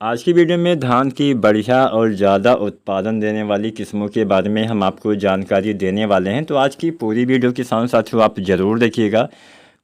आज की वीडियो में धान की बढ़िया और ज़्यादा उत्पादन देने वाली किस्मों के बारे में हम आपको जानकारी देने वाले हैं। तो आज की पूरी वीडियो के साथ साथियों आप ज़रूर देखिएगा।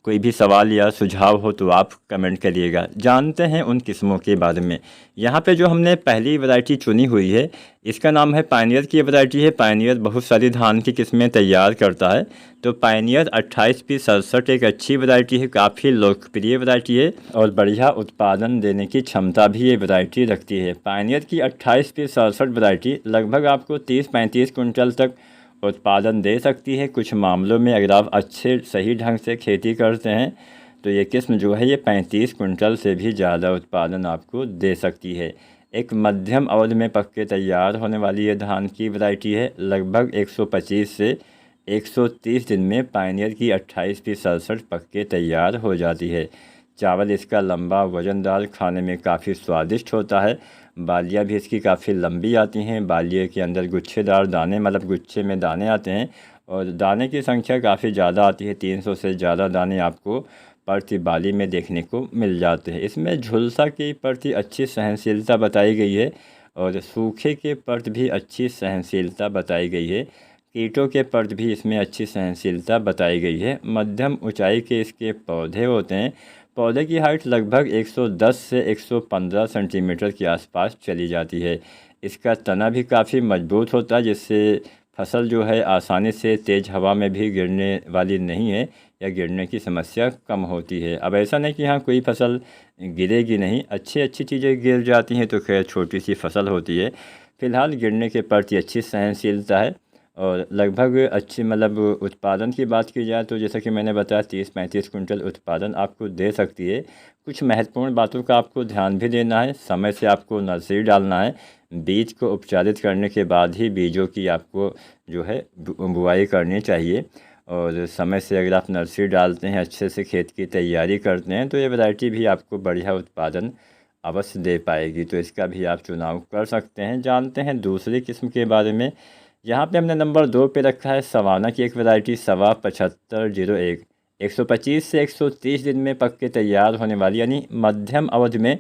कोई भी सवाल या सुझाव हो तो आप कमेंट करिएगा। जानते हैं उन किस्मों के बारे में। यहाँ पे जो हमने पहली वैरायटी चुनी हुई है, इसका नाम है पायनियर की वैरायटी है। पायनियर बहुत सारी धान की किस्में तैयार करता है। तो पायनियर 28P67 एक अच्छी वैरायटी है, काफ़ी लोकप्रिय वैरायटी है और बढ़िया उत्पादन देने की क्षमता भी ये वैरायटी रखती है। पायनियर की 28P67 वैरायटी लगभग आपको 30-35 कुंटल तक उत्पादन दे सकती है। कुछ मामलों में अगर आप अच्छे सही ढंग से खेती करते हैं तो ये किस्म जो है ये 35 कुंटल से भी ज़्यादा उत्पादन आपको दे सकती है। एक मध्यम अवधि में पक के तैयार होने वाली ये धान की वैरायटी है। लगभग 125 से 130 दिन में पायनियर की 28P67 पक के तैयार हो जाती है। चावल इसका लंबा वज़नदार, खाने में काफ़ी स्वादिष्ट होता है। बालियाँ भी इसकी काफ़ी लंबी आती हैं। बालिए के अंदर गुच्छेदार दाने, मतलब गुच्छे में दाने आते हैं और दाने की संख्या काफ़ी ज़्यादा आती है। 300 से ज़्यादा दाने आपको प्रति बाली में देखने को मिल जाते हैं। इसमें झुलसा के प्रति अच्छी सहनशीलता बताई गई है और सूखे के प्रति भी अच्छी सहनशीलता बताई गई है। कीटों के प्रति भी इसमें अच्छी सहनशीलता बताई गई है। मध्यम ऊंचाई के इसके पौधे होते हैं। पौधे की हाइट लगभग 110 से 115 सेंटीमीटर के आसपास चली जाती है। इसका तना भी काफ़ी मजबूत होता है, जिससे फसल जो है आसानी से तेज़ हवा में भी गिरने वाली नहीं है या गिरने की समस्या कम होती है। अब ऐसा नहीं कि हाँ कोई फसल गिरेगी नहीं, अच्छी चीज़ें गिर जाती हैं तो खैर छोटी सी फसल होती है। फ़िलहाल गिरने के प्रति अच्छी सहनशीलता है और लगभग अच्छी, मतलब उत्पादन की बात की जाए तो जैसा कि मैंने बताया 30-35 कुंटल उत्पादन आपको दे सकती है। कुछ महत्वपूर्ण बातों का आपको ध्यान भी देना है। समय से आपको नर्सरी डालना है। बीज को उपचारित करने के बाद ही बीजों की आपको जो है बुआई करनी चाहिए और समय से अगर आप नर्सरी डालते हैं, अच्छे से खेत की तैयारी करते हैं तो ये वैरायटी भी आपको बढ़िया उत्पादन अवश्य दे पाएगी। तो इसका भी आप चुनाव कर सकते हैं। जानते हैं दूसरी किस्म के बारे में। यहाँ पे हमने नंबर 2 पे रखा है सवाना की एक वैरायटी सवा 7501। 125 से 130 दिन में पक के तैयार होने वाली, यानी मध्यम अवधि में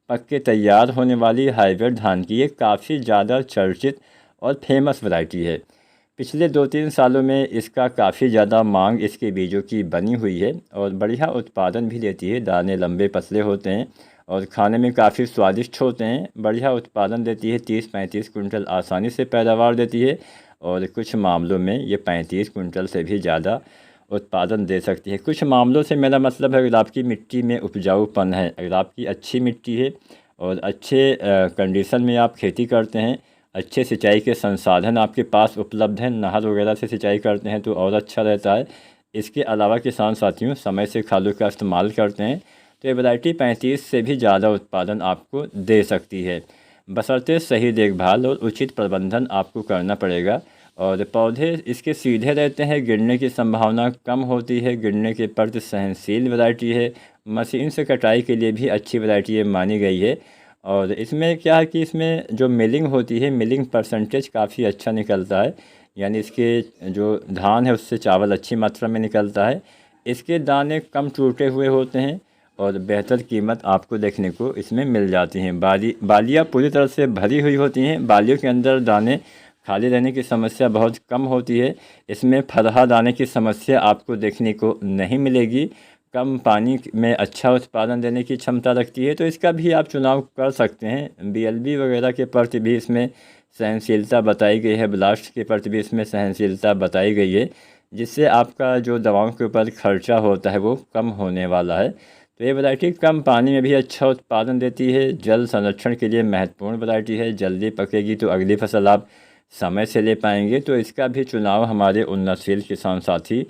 पक के तैयार होने वाली हाइब्रिड धान की ये काफ़ी ज़्यादा चर्चित और फेमस वैरायटी है। पिछले 2-3 सालों में इसका काफ़ी ज़्यादा मांग इसके बीजों की बनी हुई है और बढ़िया उत्पादन भी देती है। दाने लंबे पतले होते हैं और खाने में काफ़ी स्वादिष्ट होते हैं। बढ़िया उत्पादन देती है। 30-35 कुंटल आसानी से पैदावार देती है और कुछ मामलों में ये 35 कुंटल से भी ज़्यादा उत्पादन दे सकती है। कुछ मामलों से मेरा मतलब है अगर आपकी मिट्टी में उपजाऊपन है, अगर आपकी अच्छी मिट्टी है और अच्छे कंडीशन में आप खेती करते हैं, अच्छे सिंचाई के संसाधन आपके पास उपलब्ध हैं, नहर वगैरह से सिंचाई करते हैं तो और अच्छा रहता है। इसके अलावा किसान साथियों समय से खादों का इस्तेमाल करते हैं तो ये वैरायटी 35 से भी ज़्यादा उत्पादन आपको दे सकती है, बशर्ते सही देखभाल और उचित प्रबंधन आपको करना पड़ेगा। और पौधे इसके सीधे रहते हैं, गिरने की संभावना कम होती है, गिरने के प्रति सहनशील वैरायटी है। मशीन से कटाई के लिए भी अच्छी वैरायटी ये मानी गई है। और इसमें क्या है कि इसमें जो मिलिंग होती है, मिलिंग परसेंटेज काफ़ी अच्छा निकलता है, यानी इसके जो धान है उससे चावल अच्छी मात्रा में निकलता है। इसके दाने कम टूटे हुए होते हैं और बेहतर कीमत आपको देखने को इसमें मिल जाती हैं। बालियाँ पूरी तरह से भरी हुई होती हैं। बालियों के अंदर दाने खाली रहने की समस्या बहुत कम होती है। इसमें फरहा दाने की समस्या आपको देखने को नहीं मिलेगी। कम पानी में अच्छा उत्पादन देने की क्षमता रखती है, तो इसका भी आप चुनाव कर सकते हैं। बीएलबी वगैरह के प्रति भी इसमें सहनशीलता बताई गई है, ब्लास्ट के प्रति भी इसमें सहनशीलता बताई गई है, जिससे आपका जो दवाओं के ऊपर खर्चा होता है वो कम होने वाला है। तो ये वैरायटी कम पानी में भी अच्छा उत्पादन देती है। जल संरक्षण के लिए महत्वपूर्ण वैरायटी है। जल्दी पकेगी तो अगली फसल आप समय से ले पाएंगे, तो इसका भी चुनाव हमारे उन्नतशील किसान साथी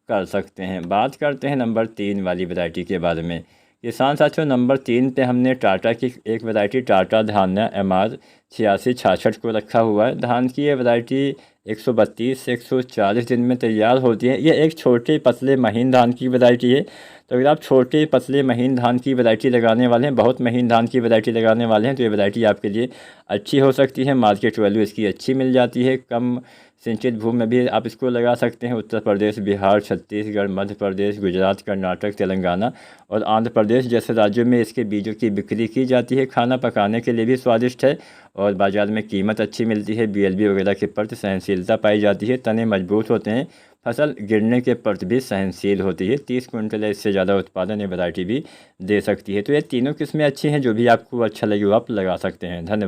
कर सकते हैं। बात करते हैं नंबर 3 वाली वैरायटी के बारे में। किसान साथियों, नंबर 3 पे हमने टाटा की एक वैरायटी टाटा धान्या MR 8666 को रखा हुआ है। धान की ये वैरायटी 132 से 140 दिन में तैयार होती है। ये एक छोटे पतले महीन धान की वैरायटी है। तो अगर आप छोटे पतले महीन धान की वैरायटी लगाने वाले हैं, बहुत महीन धान की वैरायटी लगाने वाले हैं, तो ये वैरायटी आपके लिए अच्छी हो सकती है। मार्केट वैल्यू इसकी अच्छी मिल जाती है। कम सिंचित भूमि में भी आप इसको लगा सकते हैं। उत्तर प्रदेश, बिहार, छत्तीसगढ़, मध्य प्रदेश, गुजरात, कर्नाटक, तेलंगाना और आंध्र प्रदेश जैसे राज्यों में इसके बीजों की बिक्री की जाती है। खाना पकाने के लिए भी स्वादिष्ट है और बाज़ार में कीमत अच्छी मिलती है। BLB वगैरह के प्रति सहनशीलता पाई जाती है। तने मजबूत होते हैं। फसल गिरने के प्रति भी सहनशील होती है। 30 क्विंटल या इससे ज़्यादा उत्पादन ये वैरायटी भी दे सकती है। तो ये तीनों किस्में अच्छी हैं। जो भी आपको अच्छा लगे वो आप लगा सकते हैं। धन्यवाद।